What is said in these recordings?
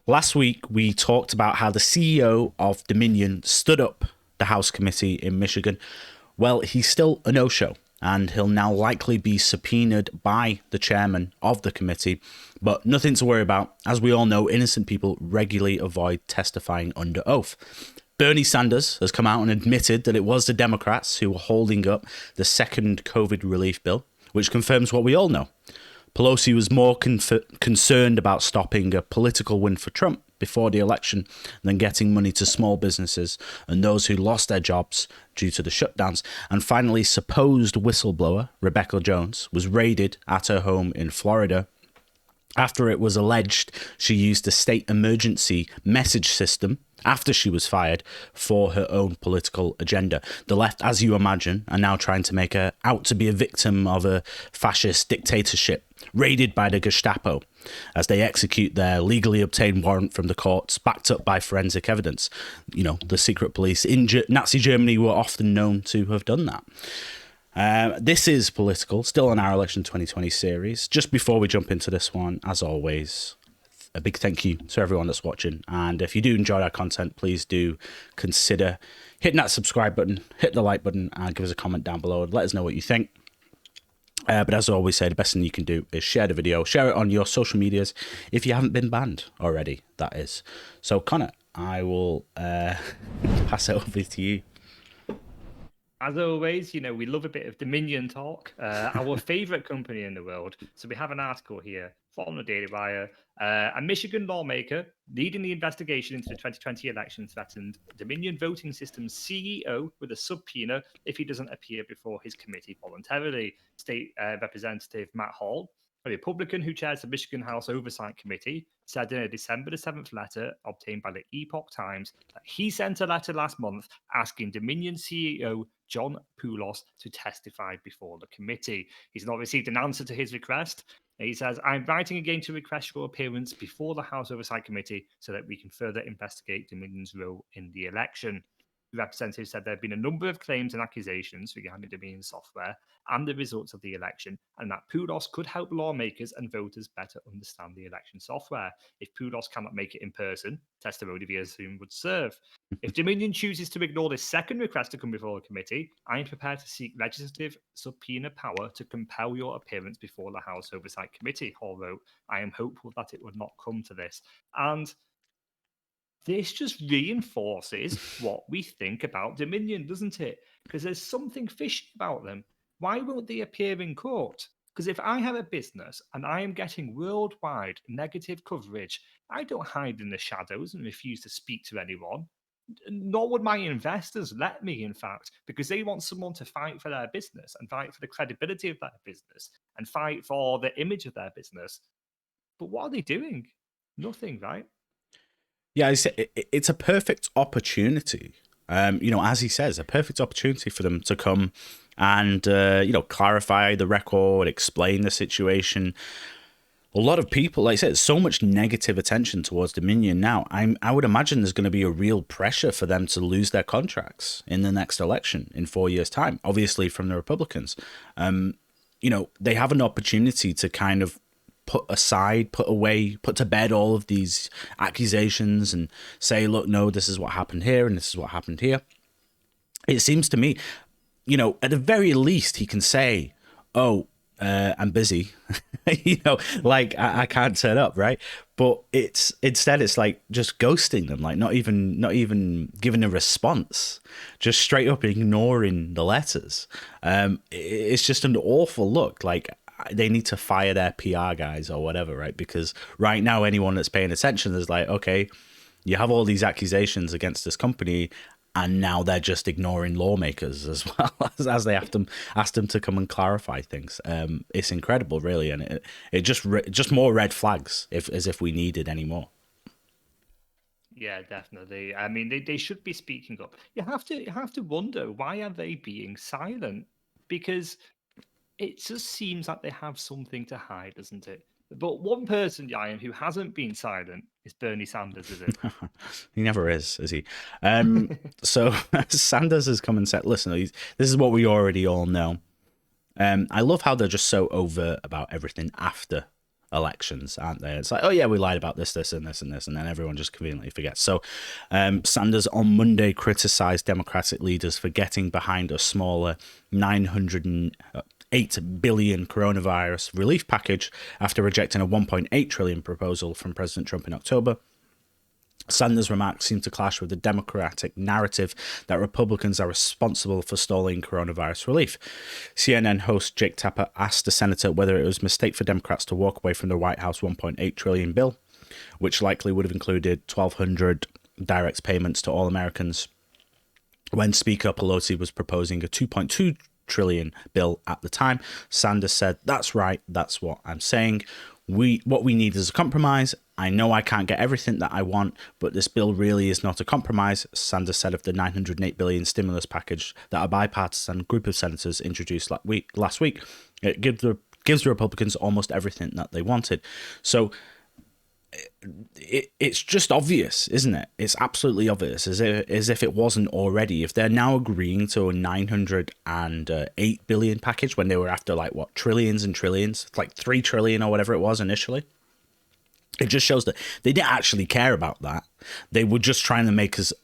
Last week, we talked about how the CEO of Dominion stood up the House committee in Michigan. Well, he's still a no-show, and he'll now likely be subpoenaed by the chairman of the committee. But nothing to worry about. As we all know, innocent people regularly avoid testifying under oath. Bernie Sanders has come out and admitted that it was the Democrats who were holding up the second COVID relief bill, which confirms what we all know. Pelosi was more concerned about stopping a political win for Trump before the election than getting money to small businesses and those who lost their jobs due to the shutdowns. And finally, supposed whistleblower Rebekah Jones was raided at her home in Florida after it was alleged she used the state emergency message system after she was fired for her own political agenda. The left, as you imagine, are now trying to make her out to be a victim of a fascist dictatorship raided by the Gestapo as they execute their legally obtained warrant from the courts, backed up by forensic evidence. You know, the secret police in Nazi Germany were often known to have done that. This is Political, still on our Election 2020 series. Just before we jump into this one, as always, a big thank you to everyone that's watching. And if you do enjoy our content, please do consider hitting that subscribe button, hit the like button, and give us a comment down below. Let us know what you think. But as I always say, the best thing you can do is share the video, share it on your social medias if you haven't been banned already, that is. So, Connor, I will pass it over to you. As always, you know, we love a bit of Dominion talk, our favorite company in the world. So we have an article here from the Daily Wire. A Michigan lawmaker leading the investigation into the 2020 election threatened Dominion voting system's CEO with a subpoena if he doesn't appear before his committee voluntarily. State Representative Matt Hall, a Republican who chairs the Michigan House Oversight Committee, said in a December the 7th letter obtained by the Epoch Times that he sent a letter last month asking Dominion CEO John Poulos to testify before the committee. He's not received an answer to his request. He says, I'm writing again to request your appearance before the House Oversight Committee so that we can further investigate Dominion's role in the election. The representative said there have been a number of claims and accusations regarding Dominion software and the results of the election, and that Poulos could help lawmakers and voters better understand the election software. If Poulos cannot make it in person, testimony via Zoom would serve. If Dominion chooses to ignore this second request to come before the committee, I am prepared to seek legislative subpoena power to compel your appearance before the House Oversight Committee, Hall wrote. I am hopeful that it would not come to this. And this just reinforces what we think about Dominion, doesn't it? Because there's something fishy about them. Why won't they appear in court? Because if I have a business and I am getting worldwide negative coverage, I don't hide in the shadows and refuse to speak to anyone. Nor would my investors let me, in fact, because they want someone to fight for their business and fight for the credibility of their business and fight for the image of their business. But what are they doing? Nothing, right? Yeah, it's a perfect opportunity. You know, as he says, a perfect opportunity for them to come and, you know, clarify the record, explain the situation. A lot of people, like I said, so much negative attention towards Dominion now. I would imagine there's going to be a real pressure for them to lose their contracts in the next election in 4 years' time, obviously from the Republicans. You know, they have an opportunity to kind of put aside, put away, put to bed all of these accusations and say, look, no, this is what happened here and this is what happened here. It seems to me, you know, at the very least, he can say, oh, I'm busy, you know, like I can't turn up, right? But instead it's like just ghosting them, like not even giving a response, just straight up ignoring the letters. It's just an awful look. Like they need to fire their PR guys or whatever, right? Because right now anyone that's paying attention is like, okay, you have all these accusations against this company, and now they're just ignoring lawmakers as well as they ask them to come and clarify things. It's incredible, really, and it just more red flags as if we needed any more. Yeah, definitely. I mean, they should be speaking up. You have to wonder, why are they being silent? Because it just seems like they have something to hide, doesn't it? But one person, Ryan, who hasn't been silent is Bernie Sanders, is it? He never is he? So Sanders has come and said, listen, this is what we already all know. I love how they're just so overt about everything after elections, aren't they? It's like, oh yeah, we lied about this, this, and this, and this, and then everyone just conveniently forgets. So Sanders on Monday criticised Democratic leaders for getting behind a smaller 908 billion coronavirus relief package after rejecting a 1.8 trillion proposal from President Trump in October. Sanders' remarks seem to clash with the Democratic narrative that Republicans are responsible for stalling coronavirus relief. CNN host Jake Tapper asked the senator whether it was a mistake for Democrats to walk away from the White House $1.8 trillion bill, which likely would have included 1,200 direct payments to all Americans, when Speaker Pelosi was proposing a $2.2 trillion bill at the time. Sanders said, "That's right, that's what I'm saying. What we need is a compromise. I know I can't get everything that I want, but this bill really is not a compromise," Sanders said of the $908 billion stimulus package that a bipartisan group of senators introduced last week. It gives the Republicans almost everything that they wanted. So it's just obvious, isn't it? It's absolutely obvious, as if it wasn't already. If they're now agreeing to a $908 billion package when they were after trillions and trillions, like $3 trillion or whatever it was initially, it just shows that they didn't actually care about that. They were just trying to make as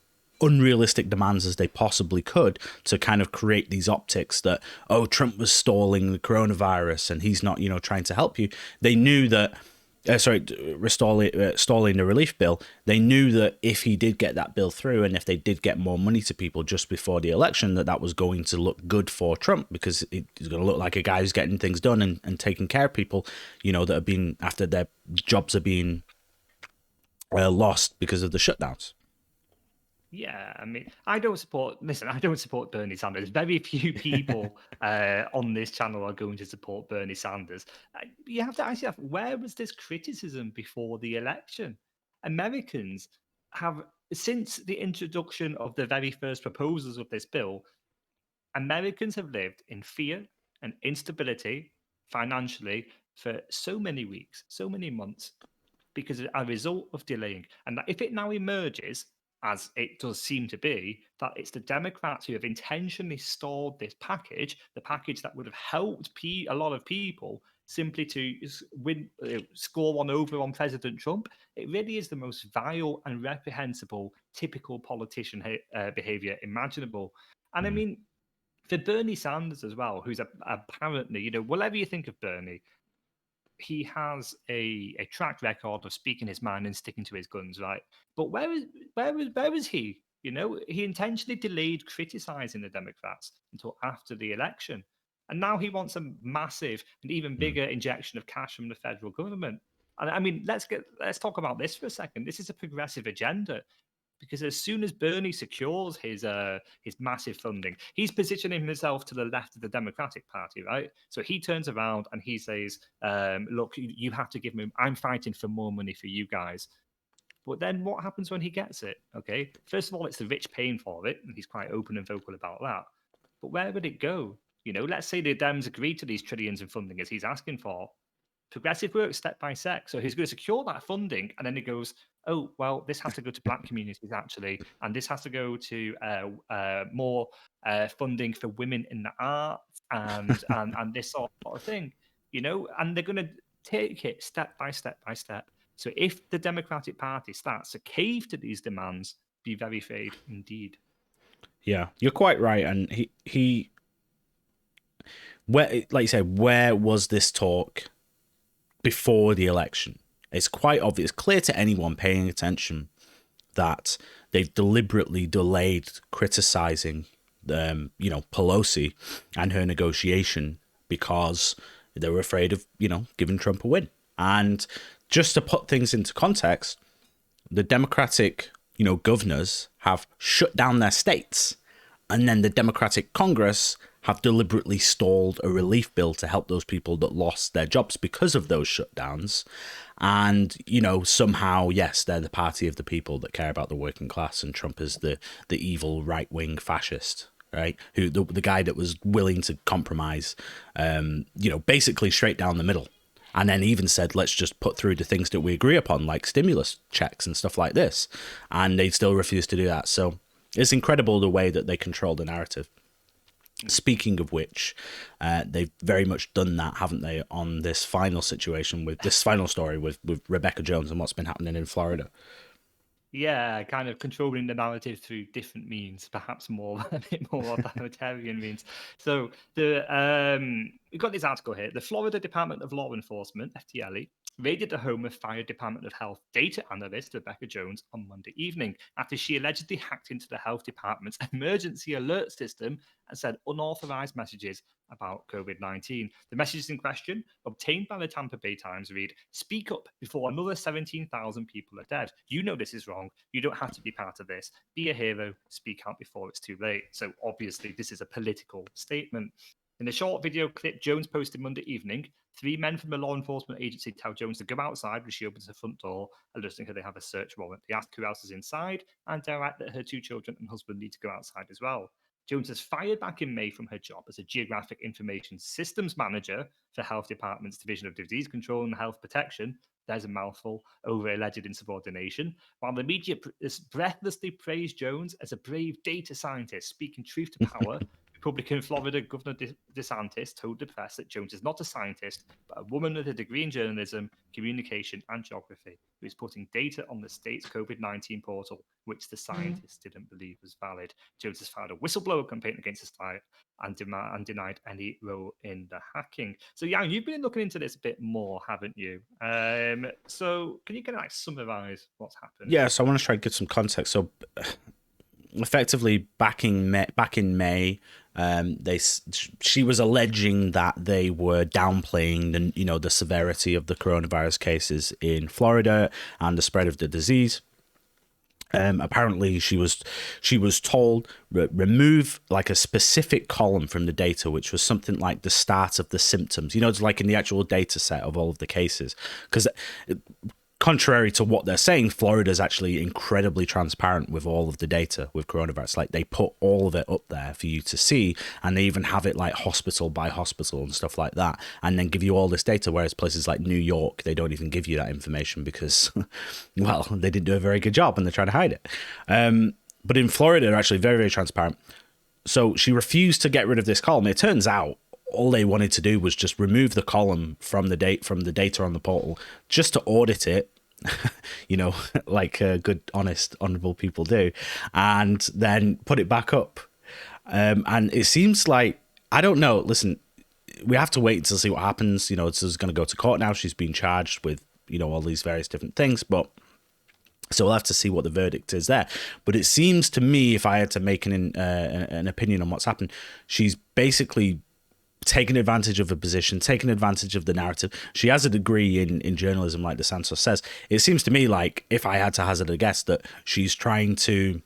unrealistic demands as they possibly could to kind of create these optics that, oh, Trump was stalling the coronavirus and he's not, trying to help you. They knew that stalling the relief bill. They knew that if he did get that bill through, and if they did get more money to people just before the election, that was going to look good for Trump, because he's going to look like a guy who's getting things done and taking care of people, that have been, after their jobs are being lost because of the shutdowns. Yeah, I mean, I don't support Bernie Sanders. Very few people on this channel are going to support Bernie Sanders. You have to ask, where was this criticism before the election? Americans have, since the introduction of the very first proposals of this bill, Americans have lived in fear and instability financially for so many weeks, so many months, because as a result of delaying. And if it now emerges, as it does seem to be, that it's the Democrats who have intentionally stalled this package, the package that would have helped a lot of people simply to score one over on President Trump, it really is the most vile and reprehensible, typical politician behavior imaginable. And I mean, for Bernie Sanders as well, who's apparently, whatever you think of Bernie, he has a track record of speaking his mind and sticking to his guns, right? But where is he? He intentionally delayed criticizing the Democrats until after the election. And now he wants a massive and even bigger injection of cash from the federal government. And I mean, let's talk about this for a second. This is a progressive agenda, because as soon as Bernie secures his massive funding, he's positioning himself to the left of the Democratic Party, right? So he turns around and he says, look, you have to give me, I'm fighting for more money for you guys. But then what happens when he gets it? Okay, first of all, it's the rich paying for it, and he's quite open and vocal about that. But where would it go? Let's say the Dems agree to these trillions in funding as he's asking for. Progressive works step by step. So he's going to secure that funding, and then he goes, oh, well, this has to go to Black communities, actually, and this has to go to more funding for women in the arts and this sort of thing, and they're going to take it step by step by step. So if the Democratic Party starts to cave to these demands, be very afraid indeed. Yeah, you're quite right. And he where, like you said, where was this talk before the election? It's quite obvious, clear to anyone paying attention, that they've deliberately delayed criticizing Pelosi and her negotiation because they were afraid of, giving Trump a win. And just to put things into context, the Democratic, governors have shut down their states, and then the Democratic Congress have deliberately stalled a relief bill to help those people that lost their jobs because of those shutdowns. And, somehow, yes, they're the party of the people that care about the working class, and Trump is the evil right-wing fascist, right? Who the guy that was willing to compromise, basically straight down the middle. And then even said, let's just put through the things that we agree upon, like stimulus checks and stuff like this. And they still refuse to do that. So it's incredible the way that they control the narrative. Speaking of which, they've very much done that, haven't they, on this final situation with this final story with Rebekah Jones and what's been happening in Florida. Yeah, kind of controlling the narrative through different means, perhaps more a bit more authoritarian means. So we've got this article here. The Florida Department of Law Enforcement, FTLE, raided the home of fired Department of Health data analyst Rebekah Jones on Monday evening after she allegedly hacked into the health department's emergency alert system and sent unauthorized messages about COVID-19. The messages in question, obtained by the Tampa Bay Times, read, "Speak up before another 17,000 people are dead. You know this is wrong. You don't have to be part of this. Be a hero. Speak out before it's too late." So obviously this is a political statement. In the short video clip Jones posted Monday evening, 3 men from a law enforcement agency tell Jones to go outside when she opens her front door, alerting her they have a search warrant. They ask who else is inside and direct that her 2 children and husband need to go outside as well. Jones was fired back in May from her job as a Geographic Information Systems Manager for Health Department's Division of Disease Control and Health Protection. There's a mouthful, over alleged insubordination, while the media breathlessly praised Jones as a brave data scientist speaking truth to power. Republican Florida Governor DeSantis told the press that Jones is not a scientist, but a woman with a degree in journalism, communication, and geography, who is putting data on the state's COVID-19 portal, which the scientists didn't believe was valid. Jones has filed a whistleblower complaint against the site and denied any role in the hacking. So, Yang, you've been looking into this a bit more, haven't you? So, can you kind of like summarize what's happened? Yeah, so I want to try to give some context. So, effectively, back in May, she was alleging that they were downplaying the severity of the coronavirus cases in Florida and the spread of the disease. Apparently she was told remove like a specific column from the data, which was something like the start of the symptoms, it's like in the actual data set of all of the cases, because contrary to what they're saying, Florida is actually incredibly transparent with all of the data with coronavirus. Like, they put all of it up there for you to see, and they even have it like hospital by hospital and stuff like that, and then give you all this data, whereas places like New York, they don't even give you that information because, well, they didn't do a very good job and they're trying to hide it. But in Florida, they're actually very, very transparent. So she refused to get rid of this column. It turns out all they wanted to do was just remove the column from the data on the portal, just to audit it, like good, honest, honourable people do, and then put it back up. And it seems like, I don't know, listen, we have to wait to see what happens. It's going to go to court now. She's been charged with, all these various different things, but so we'll have to see what the verdict is there. But it seems to me, if I had to make an opinion on what's happened, she's basically taking advantage of a position, taking advantage of the narrative. She has a degree in journalism, like DeSantis says. It seems to me like, if I had to hazard a guess, that she's trying to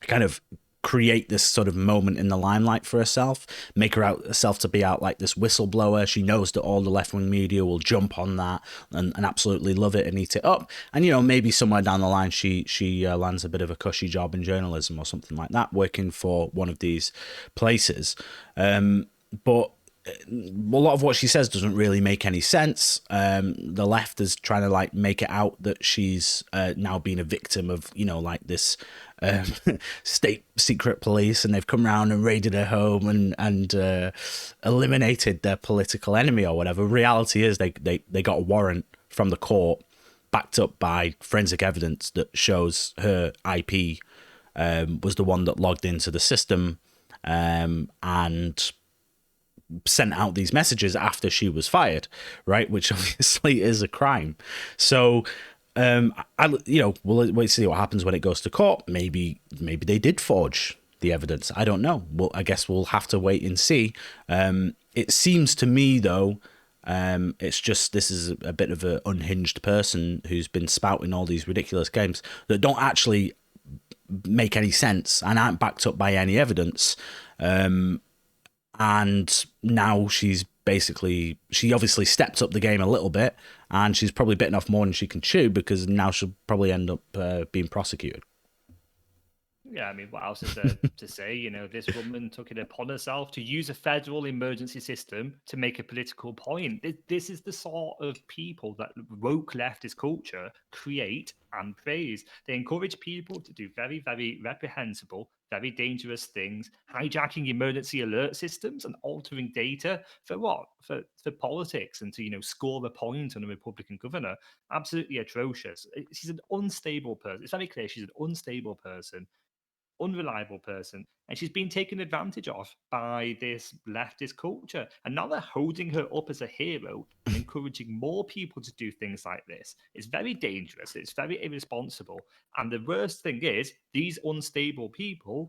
kind of create this sort of moment in the limelight for herself, make herself to be out like this whistleblower. She knows that all the left-wing media will jump on that and absolutely love it and eat it up. And, maybe somewhere down the line, she lands a bit of a cushy job in journalism or something like that, working for one of these places. But a lot of what she says doesn't really make any sense. The left is trying to like make it out that she's now been a victim of, like this state secret police, and they've come around and raided her home and eliminated their political enemy or whatever. Reality is they got a warrant from the court, backed up by forensic evidence that shows her IP was the one that logged into the system and sent out these messages after she was fired, right? Which obviously is a crime. So, we'll wait to see what happens when it goes to court. Maybe they did forge the evidence. I don't know. Well, I guess we'll have to wait and see. It seems to me, though, it's just, this is a bit of an unhinged person who's been spouting all these ridiculous claims that don't actually make any sense and aren't backed up by any evidence. And now she obviously stepped up the game a little bit, and she's probably bitten off more than she can chew, because now she'll probably end up being prosecuted. Yeah, I mean, what else is there to say? You know, this woman took it upon herself to use a federal emergency system to make a political point. This is the sort of people that woke leftist culture create and praise. They encourage people to do very, very reprehensible, very dangerous things, hijacking emergency alert systems and altering data for what? For politics and to, you know, score a point on a Republican governor. Absolutely atrocious. She's an unstable person. It's very clear she's an unstable person, unreliable person, and she's been taken advantage of by this leftist culture. And now they're holding her up as a hero and encouraging more people to do things like this. It's very dangerous. It's very irresponsible. And the worst thing is, these unstable people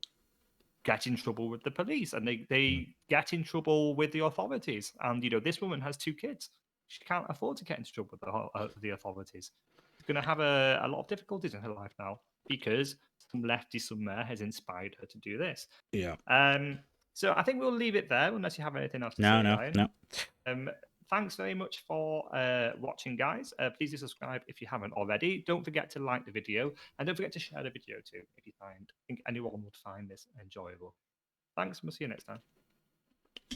get in trouble with the police, and they get in trouble with the authorities. And you know, this woman has 2 kids. She can't afford to get into trouble with the authorities. She's going to have a lot of difficulties in her life now because some lefty somewhere has inspired her to do this. Yeah. So I think we'll leave it there unless you have anything else to No, say, no, Ryan. no. Thanks very much for watching, guys. Please do subscribe if you haven't already. Don't forget to like the video, and don't forget to share the video too if you think anyone would find this enjoyable. Thanks, and we'll see you next time.